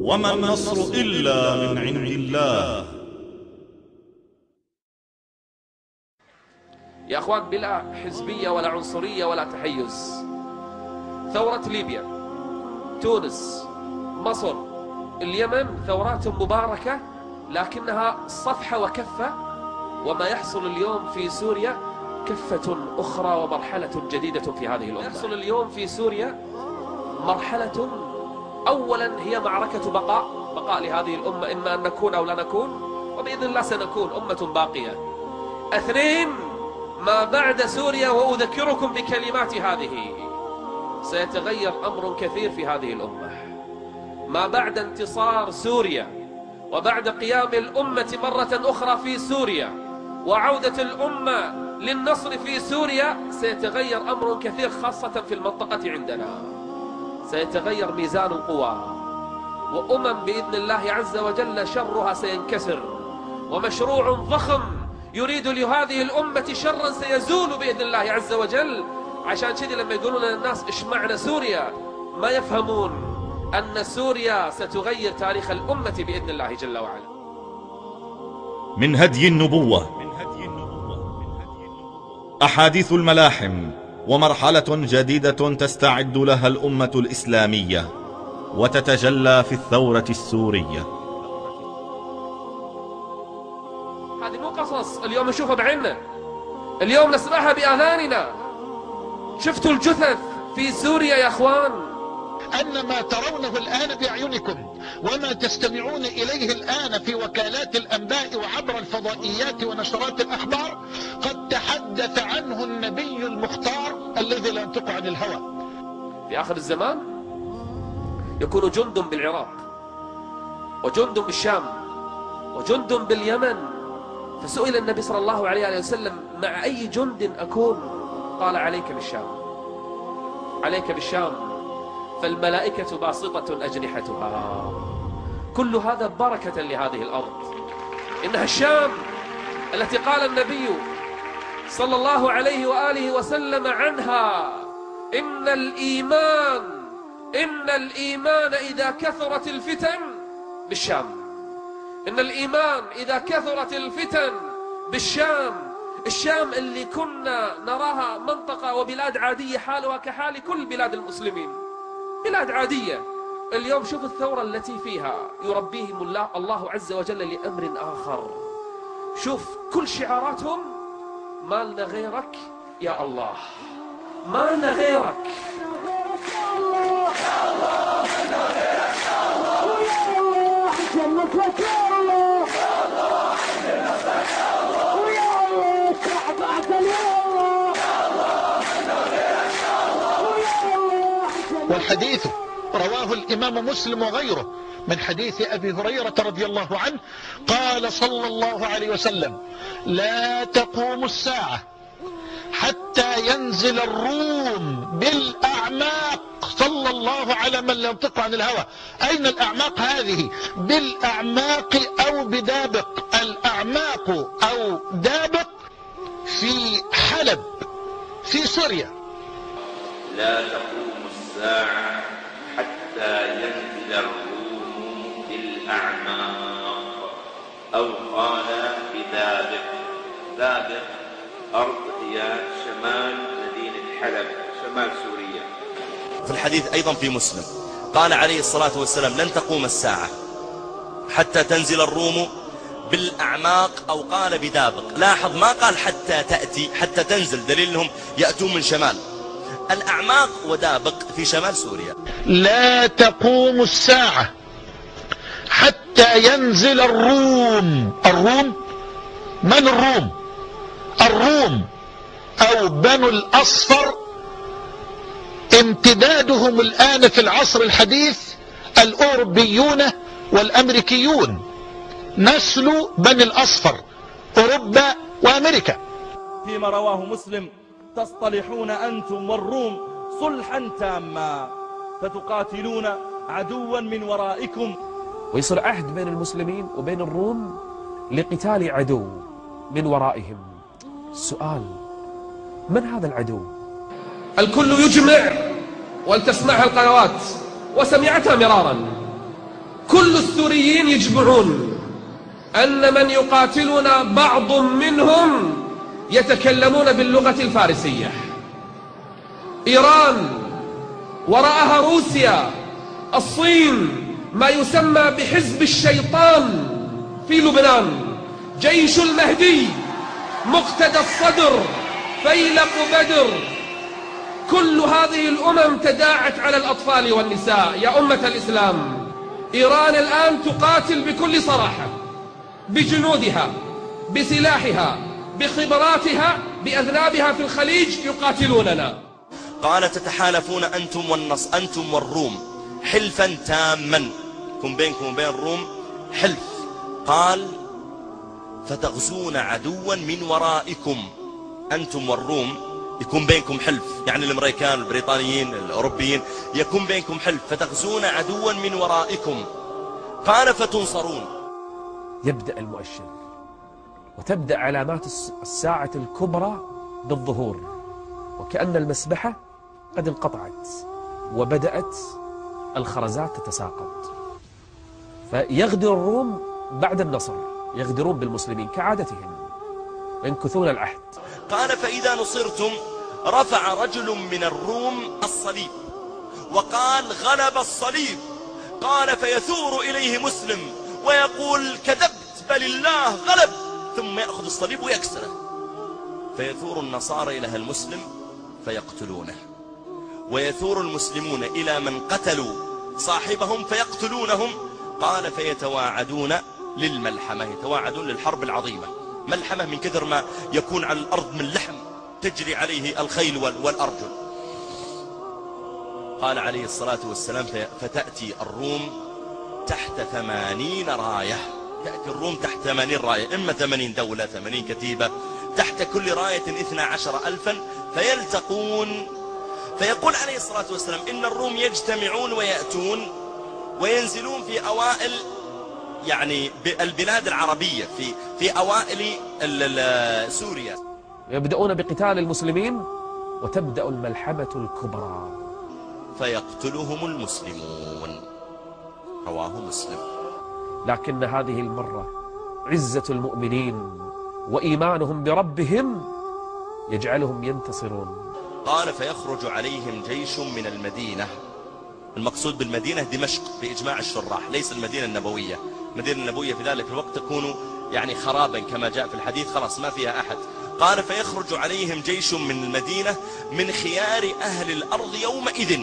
وما النصر إلا من عند الله. يا أخوان، بلا حزبية ولا عنصرية ولا تحيز، ثورة ليبيا، تونس، مصر، اليمن، ثورات مباركة لكنها صفحة وكفة، وما يحصل اليوم في سوريا كفة أخرى ومرحلة جديدة في هذه الأمة. يحصل اليوم في سوريا مرحلة، أولا هي معركة بقاء لهذه الأمة، إما أن نكون أو لا نكون، وبإذن الله سنكون أمة باقية. اثنين، ما بعد سوريا، وأذكركم بكلمات هذه، سيتغير أمر كثير في هذه الأمة. ما بعد انتصار سوريا وبعد قيام الأمة مرة أخرى في سوريا وعودة الأمة للنصر في سوريا، سيتغير أمر كثير خاصة في المنطقة عندنا. سيتغير ميزان القوى، وأمم بإذن الله عز وجل شرها سينكسر، ومشروع ضخم يريد لهذه الأمة شرا سيزول بإذن الله عز وجل. عشان كذا لما يقولون للناس إيش معنى سوريا، ما يفهمون أن سوريا ستغير تاريخ الأمة بإذن الله جل وعلا. من هدي النبوة أحاديث الملاحم، ومرحلة جديدة تستعد لها الأمة الإسلامية وتتجلى في الثورة السورية. هذه مو قصص اليوم نشوفها بعيننا، اليوم نسمعها بآذاننا. شفتوا الجثث في سوريا يا أخوان؟ أن ما ترونه الآن بأعينكم وما تستمعون إليه الآن في وكالات الأنباء وعبر الفضائيات ونشرات الأخبار قد تحدث عنه النبي المختار الذي لا ينطق عن الهوى. في آخر الزمان يكون جند بالعراق، وجند بالشام، وجند باليمن. فسئل النبي صلى الله عليه وسلم: مع أي جند أكون؟ قال: عليك بالشام، عليك بالشام، فالملائكة باسطة أجنحتها. كل هذا بركة لهذه الأرض. إنها الشام التي قال النبي صلى الله عليه وآله وسلم عنها: إن الإيمان إذا كثرت الفتن بالشام. إن الإيمان إذا كثرت الفتن بالشام. الشام اللي كنا نراها منطقة وبلاد عادية حالها كحال كل بلاد المسلمين، بلاد عادية. اليوم شوف الثورة التي فيها يربيهم الله عز وجل لأمر آخر. شوف كل شعاراتهم: ما لنا غيرك يا الله، ما لنا غيرك يا الله، يا الله، ما لنا غيرك يا الله، ويا الله جنتك يا الله، يا الله جنتك يا الله، ويا الله اشرح بعد يا الله، يا الله ما لنا غيرك يا الله، ويا الله. والحديث رواه الإمام مسلم وغيره من حديث أبي هريرة رضي الله عنه قال صلى الله عليه وسلم: لا تقوم الساعة حتى ينزل الروم بالأعماق. صلى الله على من لا ينطق عن الهوى. أين الأعماق هذه؟ بالأعماق أو بدابق. الأعماق أو دابق في حلب في سوريا. لا تقوم الساعة حتى ينزل الروم بالأعماق، أو قال بدابق. دابق أرض هي شمال مدينة حلب، شمال سوريا. في الحديث أيضا في مسلم قال عليه الصلاة والسلام: لن تقوم الساعة حتى تنزل الروم بالأعماق، أو قال بدابق. لاحظ ما قال حتى تأتي، حتى تنزل، دليل أنهم يأتون من شمال. الأعماق ودابق في شمال سوريا. لا تقوم الساعة حتى ينزل الروم. الروم من الروم؟ الروم أو بنو الأصفر امتدادهم الآن في العصر الحديث الأوروبيون والأمريكيون، نسل بني الأصفر، أوروبا وأمريكا. فيما رواه مسلم: تصطلحون أنتم والروم صلحا تاما، فتقاتلون عدوا من ورائكم. ويصير عهد بين المسلمين وبين الروم لقتال عدو من ورائهم. السؤال: من هذا العدو؟ الكل يجمع، ولتسمعها القنوات وسمعتها مرارا، كل السوريين يجمعون أن من يقاتلنا بعض منهم يتكلمون باللغة الفارسية. إيران، وراءها روسيا، الصين، ما يسمى بحزب الشيطان في لبنان، جيش المهدي، مقتدى الصدر، فيلق بدر. كل هذه الأمم تداعت على الأطفال والنساء. يا أمة الإسلام، إيران الآن تقاتل بكل صراحة، بجنودها، بسلاحها، بخبراتها، بأذنابها في الخليج يقاتلوننا. قال تتحالفون أنتم والروم حلفا تاما، يكون بينكم وبين الروم حلف. قال فتغزون عدوا من ورائكم، أنتم والروم يكون بينكم حلف، يعني الأمريكان، البريطانيين، الأوروبيين، يكون بينكم حلف، فتغزون عدوا من ورائكم. قال فتنصرون. يبدأ المؤشر وتبدأ علامات الساعة الكبرى بالظهور، وكأن المسبحة قد انقطعت وبدأت الخرزات تتساقط. فيغدر الروم بعد النصر، يغدرون بالمسلمين كعادتهم، ينكثون العهد. قال فإذا نصرتم رفع رجل من الروم الصليب وقال غلب الصليب. قال فيثور إليه مسلم ويقول كذبت بل الله غلب، ثم يأخذ الصليب ويكسره. فيثور النصارى إلى المسلم فيقتلونه، ويثور المسلمون إلى من قتلوا صاحبهم فيقتلونهم. قال فيتواعدون للملحمة، يتواعدون للحرب العظيمة. ملحمة من كثر ما يكون على الأرض من لحم تجري عليه الخيل والأرجل. قال عليه الصلاة والسلام فتأتي الروم تحت 80 راية، تأتي الروم تحت 80 راية، إما 80 دولة 80 كتيبة، تحت كل راية 12,000 فيلتقون. فيقول عليه الصلاة والسلام إن الروم يجتمعون ويأتون وينزلون في أوائل يعني البلاد العربية، في أوائل سوريا، يبدأون بقتال المسلمين وتبدأ الملحمة الكبرى. فيقتلهم المسلمون. رواه مسلم. لكن هذه المرة عزة المؤمنين وإيمانهم بربهم يجعلهم ينتصرون. قال فيخرج عليهم جيش من المدينة. المقصود بالمدينة دمشق بإجماع الشراح، ليس المدينة النبوية. المدينة النبوية في ذلك الوقت تكون يعني خرابا كما جاء في الحديث، خلاص ما فيها أحد. قال فيخرج عليهم جيش من المدينة من خيار أهل الأرض يومئذ.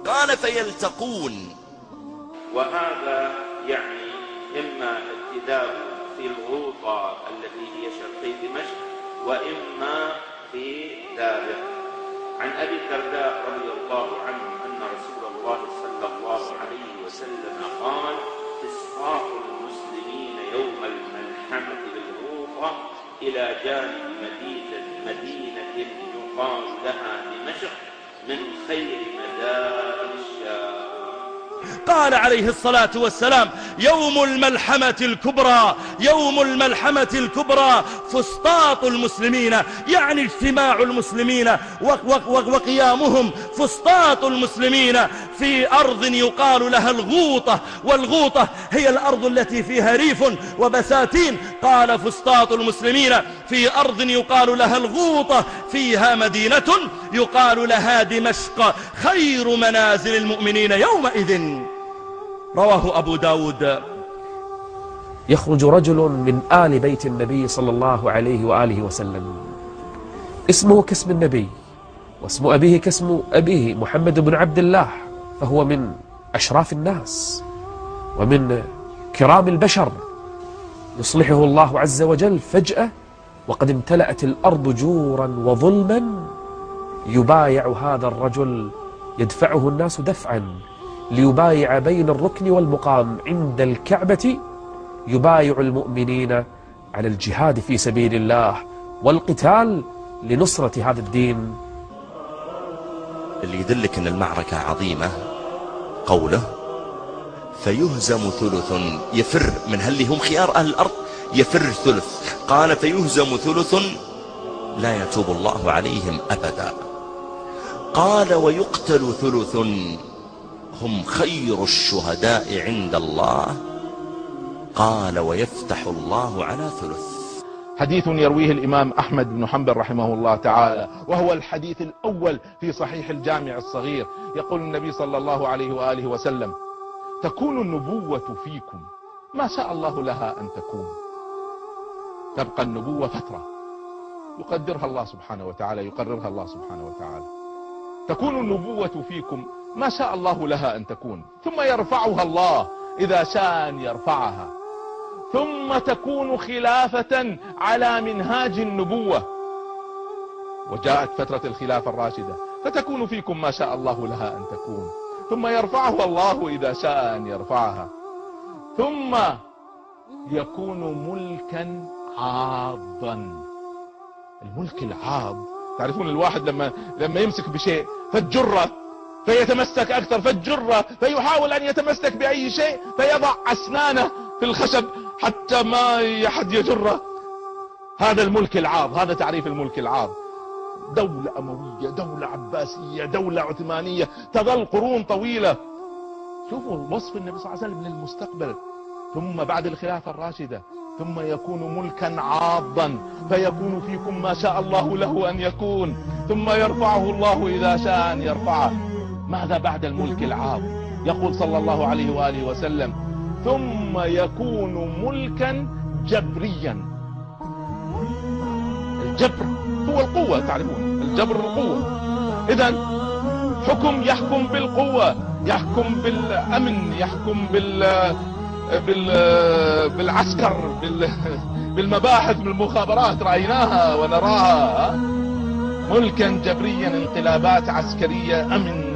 قال فيلتقون. وهذا يعني إما ابتداء في الغوطة التي هي شرقي دمشق، وإما في دابق. عن أبي الدرداء رضي الله عنه أن رسول الله صلى الله عليه وسلم قال إسقاط المسلمين يوم الملحمة بالغوطة إلى جانب مدينة يقال لها دمشق من خير مدائن الشام. قال عليه الصلاة والسلام يوم الملحمة الكبرى، يوم الملحمة الكبرى فسطاط المسلمين، يعني اجتماع المسلمين وقيامهم. فسطاط المسلمين في أرض يقال لها الغوطة، والغوطة هي الأرض التي فيها ريف وبساتين. قال فسطاط المسلمين في أرض يقال لها الغوطة فيها مدينة يقال لها دمشق خير منازل المؤمنين يومئذ. رواه أبو داود. يخرج رجل من آل بيت النبي صلى الله عليه وآله وسلم، اسمه كاسم النبي واسم أبيه كاسم أبيه، محمد بن عبد الله، فهو من أشراف الناس ومن كرام البشر. يصلحه الله عز وجل فجأة وقد امتلأت الأرض جورا وظلما. يبايع هذا الرجل، يدفعه الناس دفعا ليبايع بين الركن والمقام عند الكعبة، يبايع المؤمنين على الجهاد في سبيل الله والقتال لنصرة هذا الدين. اللي يدلك أن المعركة عظيمة قوله فيهزم ثلث، يفر من هل هم خيار أهل الأرض، يفر ثلث. قال فيهزم ثلث لا يتوب الله عليهم أبدا. قال ويقتل ثلث هم خير الشهداء عند الله. قال ويفتح الله على ثلث. حديث يرويه الإمام أحمد بن حنبل رحمه الله تعالى، وهو الحديث الأول في صحيح الجامع الصغير. يقول النبي صلى الله عليه وآله وسلم: تكون النبوة فيكم ما شاء الله لها أن تكون. تبقى النبوة فترة يقدرها الله سبحانه وتعالى، يقررها الله سبحانه وتعالى. تكون النبوة فيكم ما شاء الله لها أن تكون، ثم يرفعها الله إذا شاء أن يرفعها، ثم تكون خلافة على منهاج النبوة. وجاءت فترة الخلافة الراشدة فتكون فيكم ما شاء الله لها أن تكون، ثم يرفعها الله إذا شاء أن يرفعها، ثم يكون ملكا عاضا. الملك العاض، تعرفون الواحد لما يمسك بشيء فالجرة فيتمسك أكثر، فالجرة فيحاول أن يتمسك بأي شيء فيضع أسنانه في الخشب حتى ما أحد يجره. هذا الملك العاض، هذا تعريف الملك العاض. دولة أموية، دولة عباسية، دولة عثمانية، تظل قرون طويلة. شوفوا وصف النبي صلى الله عليه وسلم للمستقبل. ثم بعد الخلافة الراشدة ثم يكون ملكا عاضا، فيكون فيكم ما شاء الله له أن يكون، ثم يرفعه الله إذا شاء أن يرفعه. ماذا بعد الملك العاض؟ يقول صلى الله عليه وآله وسلم: ثم يكون ملكا جبريا. الجبر هو القوة، تعرفون الجبر القوة. إذن حكم يحكم بالقوة، يحكم بالأمن، يحكم بالعسكر، بالمباحث، بالمخابرات، رأيناها ونراها. ملكا جبريا، انقلابات عسكرية، أمن،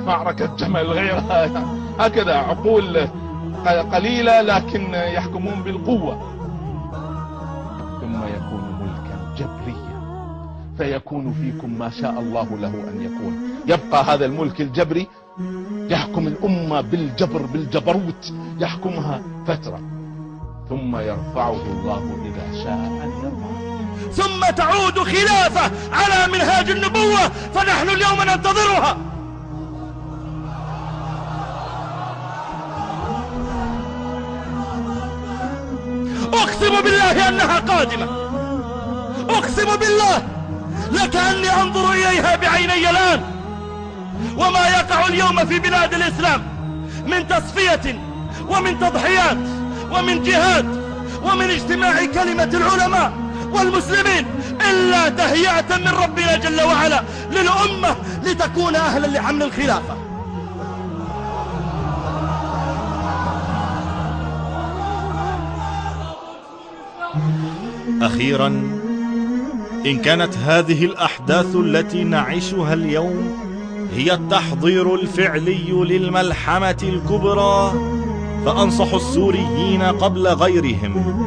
معركة جمل، غيرها. هكذا عقول قليلة لكن يحكمون بالقوة. ثم يكون ملكا جبريا، فيكون فيكم ما شاء الله له أن يكون. يبقى هذا الملك الجبري يحكم الأمة بالجبر، بالجبروت، يحكمها فترة، ثم يرفعه الله إذا شاء أن يرفعه، ثم تعود خلافة على منهاج النبوة، فنحن اليوم ننتظرها. أقسم بالله أنها قادمة، أقسم بالله لكأني أنظر إليها بعيني الآن. وما يقع اليوم في بلاد الإسلام من تصفية ومن تضحيات ومن جهاد ومن اجتماع كلمة العلماء والمسلمين إلا تهيئة من ربنا جل وعلا للأمة لتكون أهلا لحمل الخلافة. أخيرا، إن كانت هذه الأحداث التي نعيشها اليوم هي التحضير الفعلي للملحمة الكبرى، فأنصح السوريين قبل غيرهم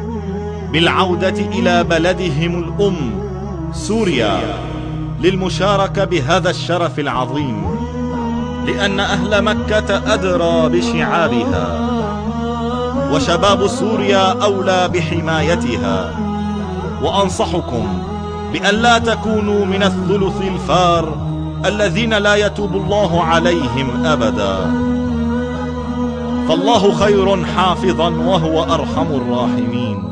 بالعودة إلى بلدهم الأم سوريا للمشاركة بهذا الشرف العظيم، لأن أهل مكة أدرى بشعابها، وشباب سوريا أولى بحمايتها. وأنصحكم بأن لا تكونوا من الثلث الفار الذين لا يتوب الله عليهم أبدا، فالله خير حافظا وهو أرحم الراحمين.